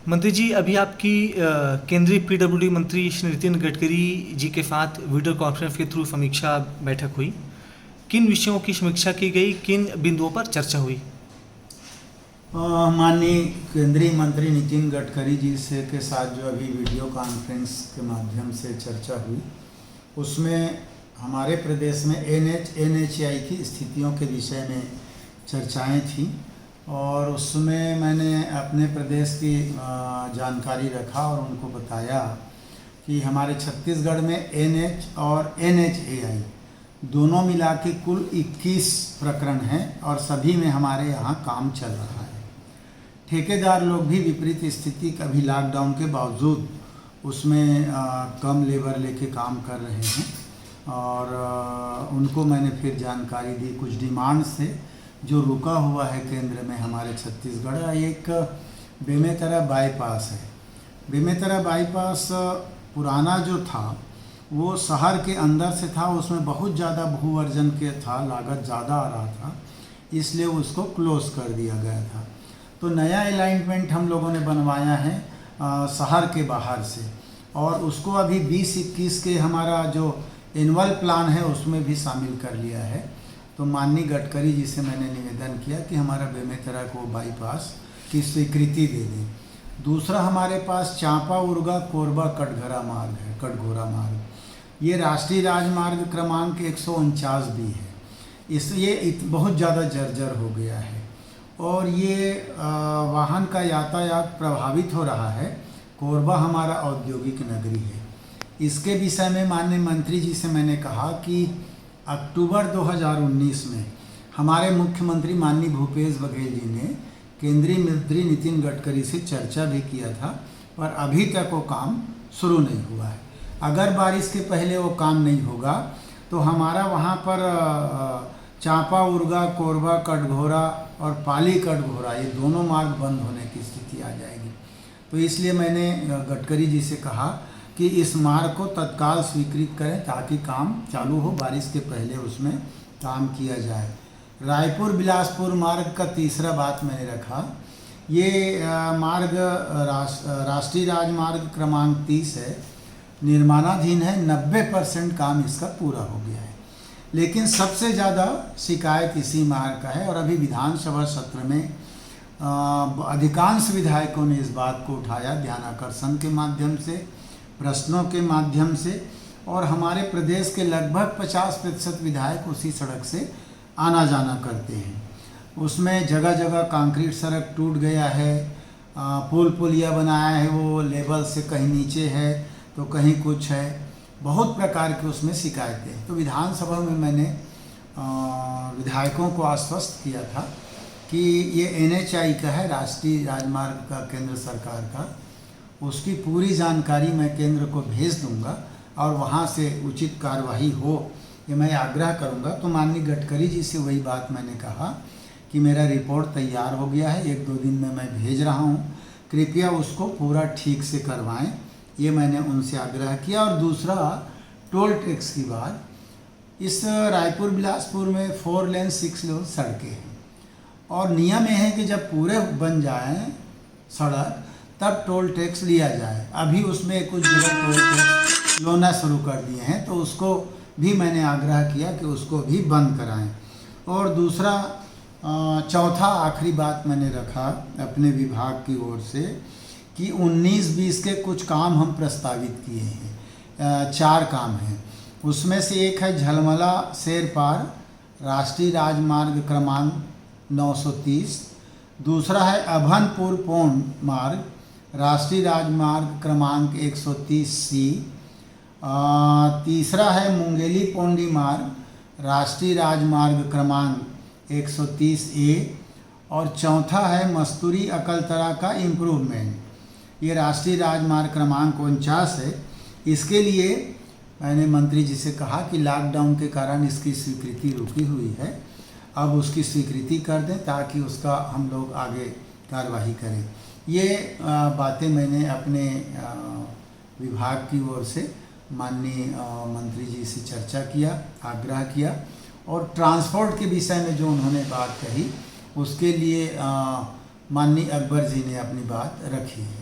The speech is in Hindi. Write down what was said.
मंत्री जी, अभी आपकी केंद्रीय पीडब्ल्यूडी मंत्री श्री नितिन गडकरी जी के साथ वीडियो कॉन्फ्रेंस के थ्रू समीक्षा बैठक हुई। किन विषयों की समीक्षा की गई, किन बिंदुओं पर चर्चा हुई? माननीय केंद्रीय मंत्री नितिन गडकरी जी से के साथ जो अभी वीडियो कॉन्फ्रेंस के माध्यम से चर्चा हुई, उसमें हमारे प्रदेश में NHAI की स्थितियों के विषय में चर्चाएं थी और उसमें मैंने अपने प्रदेश की जानकारी रखा और उनको बताया कि हमारे छत्तीसगढ़ में NH और NHAI दोनों मिला के कुल 21 प्रकरण हैं और सभी में हमारे यहाँ काम चल रहा है। ठेकेदार लोग भी विपरीत स्थिति, कभी लॉकडाउन के बावजूद उसमें कम लेबर लेके काम कर रहे हैं और उनको मैंने फिर जानकारी दी। कुछ डिमांड से जो रुका हुआ है केंद्र में हमारे छत्तीसगढ़, एक बेमेतरा बाईपास है। बेमेतरा बाईपास पुराना जो था वो शहर के अंदर से था, उसमें बहुत ज़्यादा भू अर्जन के था, लागत ज़्यादा आ रहा था, इसलिए उसको क्लोज कर दिया गया था। तो नया अलाइनमेंट हम लोगों ने बनवाया है शहर के बाहर से और उसको अभी 20-21 के हमारा जो एनुअल प्लान है उसमें भी शामिल कर लिया है। तो माननीय गडकरी जी से मैंने निवेदन किया कि हमारा बेमेतरा को बाईपास की स्वीकृति दे दें। दूसरा, हमारे पास चांपा उर्गा कोरबा कटघरा मार्ग है, कटघोरा मार्ग, ये राष्ट्रीय राजमार्ग क्रमांक 149 भी है। ये बहुत ज़्यादा जर्जर हो गया है और ये वाहन का यातायात प्रभावित हो रहा है। कोरबा हमारा औद्योगिक नगरी है। इसके विषय में माननीय मंत्री जी से मैंने कहा कि अक्टूबर 2019 में हमारे मुख्यमंत्री माननीय भूपेश बघेल जी ने केंद्रीय मंत्री नितिन गडकरी से चर्चा भी किया था, पर अभी तक वो काम शुरू नहीं हुआ है। अगर बारिश के पहले वो काम नहीं होगा तो हमारा वहाँ पर चांपा उर्गा कोरबा कटघोरा और पाली कटघोरा, ये दोनों मार्ग बंद होने की स्थिति आ जाएगी। तो इसलिए मैंने गडकरी जी से कहा कि इस मार्ग को तत्काल स्वीकृत करें ताकि काम चालू हो, बारिश के पहले उसमें काम किया जाए। रायपुर बिलासपुर मार्ग का तीसरा बात मैंने रखा। ये मार्ग राष्ट्रीय राजमार्ग क्रमांक 30 है, निर्माणाधीन है, 90% काम इसका पूरा हो गया है। लेकिन सबसे ज़्यादा शिकायत इसी मार्ग का है और अभी विधानसभा सत्र में अधिकांश विधायकों ने इस बात को उठाया, ध्यानाकर्षण के माध्यम से, प्रश्नों के माध्यम से, और हमारे प्रदेश के लगभग 50% विधायक उसी सड़क से आना जाना करते हैं। उसमें जगह जगह कंक्रीट सड़क टूट गया है, पुल पुलिया बनाया है वो लेवल से कहीं नीचे है तो कहीं कुछ है, बहुत प्रकार की उसमें शिकायतें। तो विधानसभा में मैंने विधायकों को आश्वस्त किया था कि ये NHAI का है, राष्ट्रीय राजमार्ग का, केंद्र सरकार का, उसकी पूरी जानकारी मैं केंद्र को भेज दूंगा और वहाँ से उचित कार्यवाही हो, ये मैं आग्रह करूंगा। तो माननीय गडकरी जी से वही बात मैंने कहा कि मेरा रिपोर्ट तैयार हो गया है, 1-2 दिन में मैं भेज रहा हूँ, कृपया उसको पूरा ठीक से करवाएं, ये मैंने उनसे आग्रह किया। और दूसरा, टोल टैक्स की बात, इस रायपुर बिलासपुर में 4 लेन 6 लेन सड़कें हैं और नियम है कि जब पूरे बन जाएं सड़क तब टोल टैक्स लिया जाए। अभी उसमें कुछ जगह टोल टैक्स लेना शुरू कर दिए हैं, तो उसको भी मैंने आग्रह किया कि उसको भी बंद कराएं। और दूसरा, चौथा आखिरी बात मैंने रखा अपने विभाग की ओर से कि 19-20 के कुछ काम हम प्रस्तावित किए हैं, 4 काम हैं। उसमें से एक है झलमला शेरपार राष्ट्रीय राजमार्ग क्रमांक 930, दूसरा है अभनपुर पौंड मार्ग राष्ट्रीय राजमार्ग क्रमांक 130C, तीसरा है मुंगेली पौंडी मार्ग राष्ट्रीय राजमार्ग क्रमांक 130A और चौथा है मस्तूरी अकलतरा का इम्प्रूवमेंट, ये राष्ट्रीय राजमार्ग क्रमांक 49 है। इसके लिए मैंने मंत्री जी से कहा कि लॉकडाउन के कारण इसकी स्वीकृति रुकी हुई है, अब उसकी स्वीकृति कर दें ताकि उसका हम लोग आगे कार्यवाही करें। ये बातें मैंने अपने विभाग की ओर से माननीय मंत्री जी से चर्चा किया, आग्रह किया और ट्रांसपोर्ट के विषय में जो उन्होंने बात कही उसके लिए माननीय अकबर जी ने अपनी बात रखी है।